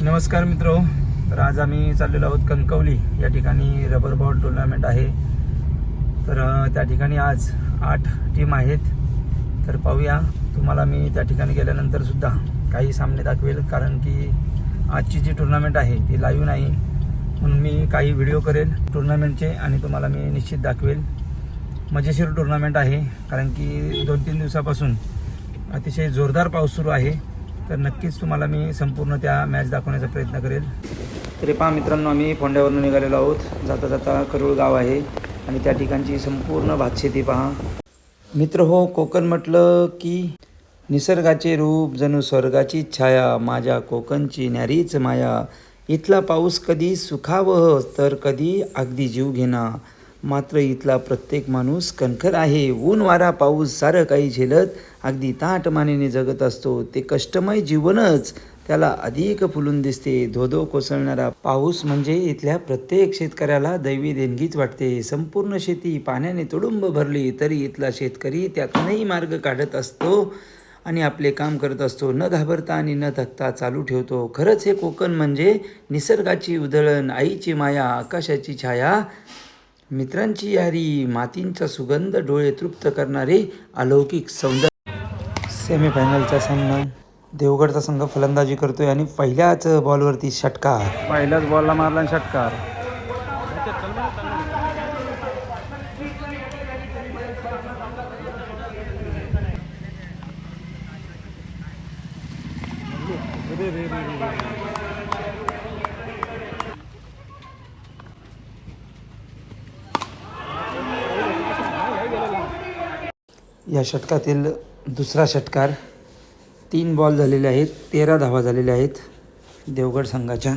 नमस्कार मित्रो. तर आज आम्ही चाललेलो आहोत कणकवली या ठिकाणी रबर बॉल टुर्नामेंट आहे. तर त्या ठिकाणी आज 8 टीम आहेत. तर पाहूया, तुम्हाला मी त्या ठिकाणी गेल्यानंतर सुद्धा काही सामने दाखवेल, कारण की आजची जी टुर्नामेंट आहे ती लाईव्ह नाही, म्हणून मी काही व्हिडिओ करेल टुर्नामेंटचे आणि तुम्हाला मी निश्चित दाखवेल. मजेशीर टुर्नामेंट आहे, कारण की 2-3 दिवसापासून अतिशय जोरदार पाऊस सुरू आहे. तर नक्कीच तुम्हाला मी संपूर्ण त्या मॅच दाखवण्याचा प्रयत्न करेल. तरी पहा मित्रांनो, आम्ही फोंड्यावरून निघालेलो आहोत. जाता जाता करूळ गाव आहे आणि त्या ठिकाणची संपूर्ण भातशेती पहा. मित्र हो, कोकण म्हटलं की निसर्गाचे रूप, जणू स्वर्गाची छाया, माझ्या कोकणची न्यारीच माया. इथला पाऊस कधी सुखावह तर कधी अगदी जीव घेणा, मात्र इथला प्रत्येक माणूस कणखर आहे. ऊन वारा पाऊस सारं काही झेलत अगदी ताटमानेने जगत असतो. ते कष्टमय जीवनच त्याला अधिक फुलून दिसते. धोधो कोसळणारा पाऊस म्हणजे इथल्या प्रत्येक शेतकऱ्याला दैवी देणगीच वाटते. संपूर्ण शेती पाण्याने तुडुंब भरली तरी इथला शेतकरी त्यातूनही मार्ग काढत असतो आणि आपले काम करत असतो. न घाबरता आणि न थकता चालू ठेवतो. खरंच हे कोकण म्हणजे निसर्गाची उधळण, आईची माया, आकाशाची छाया, मित्रांची यारी, मातींचा सुगंध, डोळे तृप्त करणारे अलौकिक सौंदर्य. सेमीफायनलचा सामना. देवगडचा संघ फलंदाजी करतोय आणि पहिल्याच बॉलवरती षटकार. पहिल्याच बॉलला मारला षटकार. या षटकातील दुसरा षटकार. 3 बॉल झालेले आहेत, 13 धावा झालेल्या आहेत देवगड संघाच्या.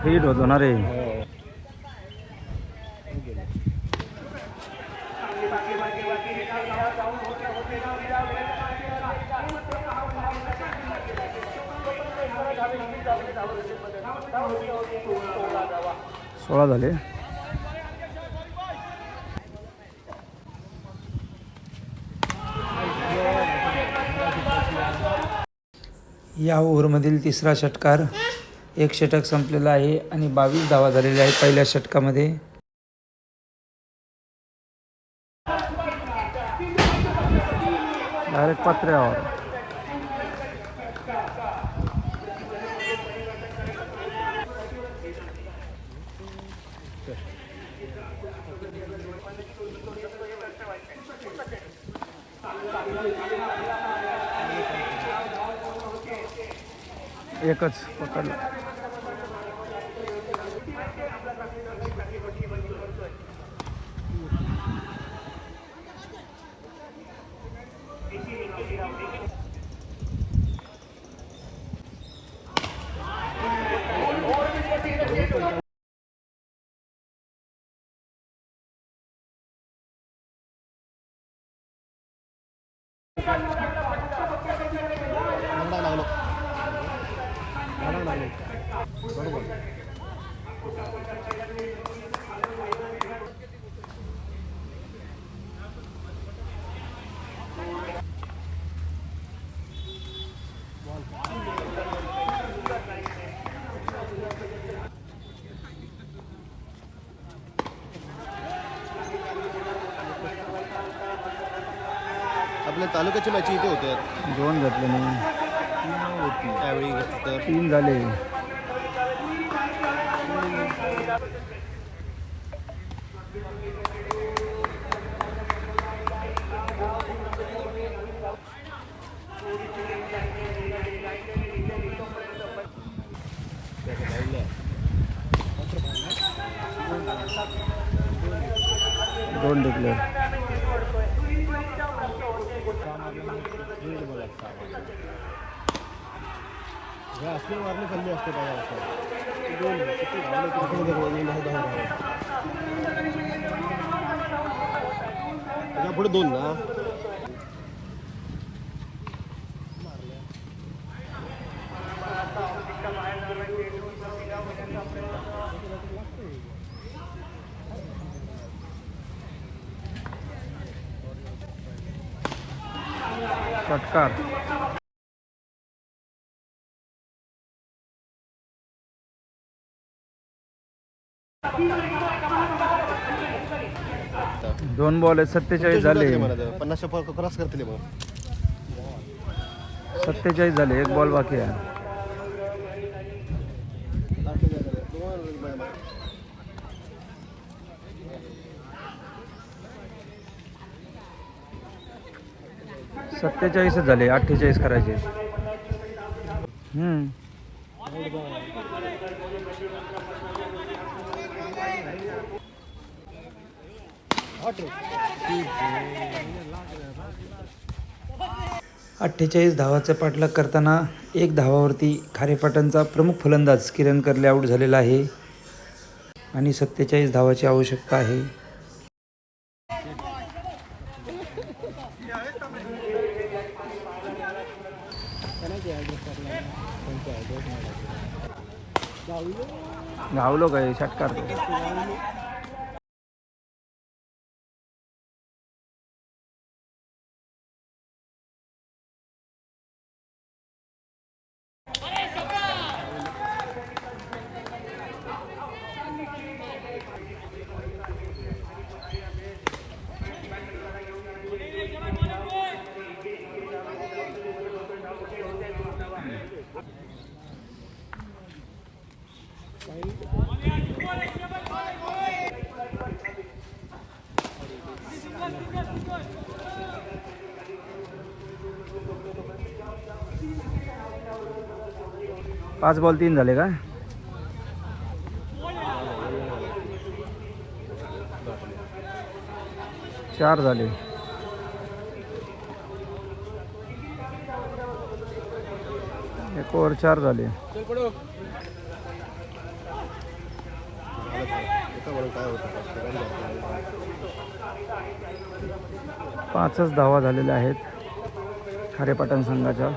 हिट होतो ना रे. सोळा झाले. या ओव्हरमधील तिसरा षटकार. 1 षटक संपलेला आहे आणि 22 धावा झालेल्या आहेत पहिल्या षटकामध्ये. डायरेक्ट पात्र्यावर. एकच पकडला. आपल्या तालुक्याची मॅच इथे होते. 2 घेतले नाही, त्यावेळी 3 झाले. दोन डिक्लेअर. असले मारले खाल्ले असते पुढे 2 ना. षटकार. दोन बॉल आहेत, 47 झाले. 50 क्रॉस करतील मग. 47 झाले, एक बॉल बाकी आहे. सत्तेचाळीसच झाले, 48 करायचे. अठ्ठेचाळीस धावाचा पाठलाग करताना एक धावावरती खारेपाटणचा प्रमुख फलंदाज किरण करले आऊट झालेला आहे आणि 47 धावाची आवश्यकता आहे. धावलो काय षटकार. पाच बॉल 3 झाले का? चार झाले. एक ओव्हर 4 झाले. पाचच धावा झालेल्या आहेत खारेपाटण संघाच्या.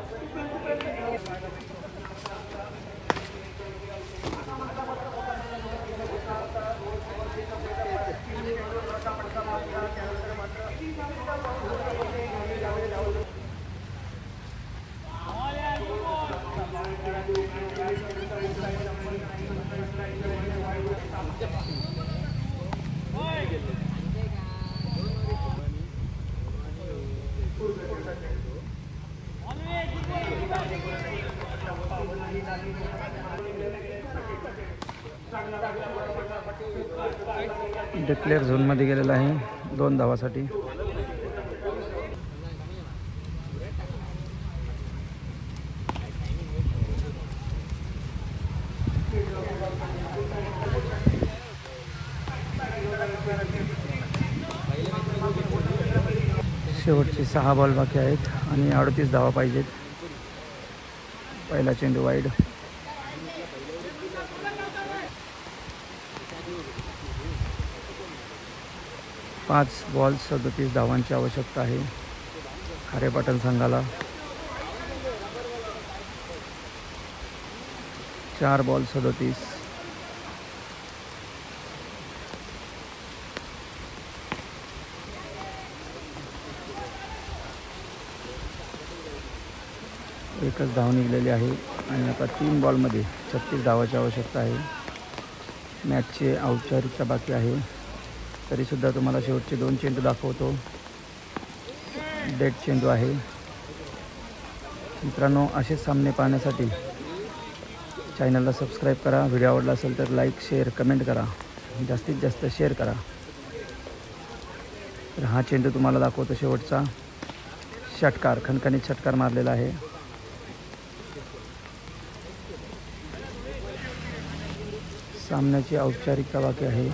डिक्लेअर झोनमध्ये गेलेला आहे 2 धावासाठी. शेवटचे 6 बॉल बाकी आहेत आणि 38 धावा पाहिजेत. पहिला चेंडू वाईड. पाच बॉल 37 धावांची आवश्यकता आहे खारेपाटण संघाला. 4 बॉल 37. एकच धाव निघलेली आहे आणि आता 3 बॉलमध्ये 36 धावाची आवश्यकता आहे. मॅचचे औपचारिकता बाकी आहे. तरीसुद्धा तुम्हाला शेवटचे 2 चेंडू दाखवतो. डेड चेंडू आहे. मित्रांनो, असेच सामने पाहण्यासाठी चॅनलला सबस्क्राईब करा. व्हिडिओ आवडला असेल तर लाईक, शेअर, कमेंट करा. जास्तीत जास्त शेअर करा. तर हा चेंडू तुम्हाला दाखवतो. शेवटचा षटकार, खणखणीत षटकार मारलेला आहे. सामन्याची औपचारिकता बाकी आहे.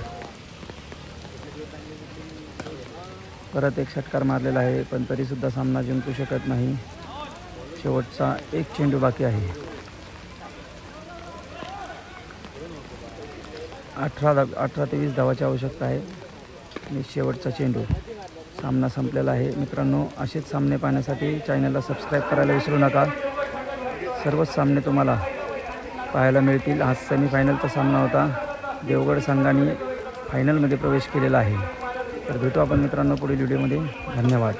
परत एक षटकार मारलेला आहे, पण तरीसुद्धा सामना जिंकू शकत नाही. शेवटचा एक चेंडू बाकी आहे. 18 ते 20 धावाची आवश्यकता आहे आणि शेवटचा चेंडू. सामना संपलेला आहे. मित्रांनो, असेच सामने पाहण्यासाठी चॅनलला सबस्क्राईब करायला विसरू नका. सर्वच सामने तुम्हाला पाहायला मिळतील. हा सेमीफायनलचा सामना होता. देवगड संघाने फायनलमध्ये प्रवेश केलेला आहे. तर भेटू आपण मित्रांनो पुढील व्हिडिओमध्ये. धन्यवाद.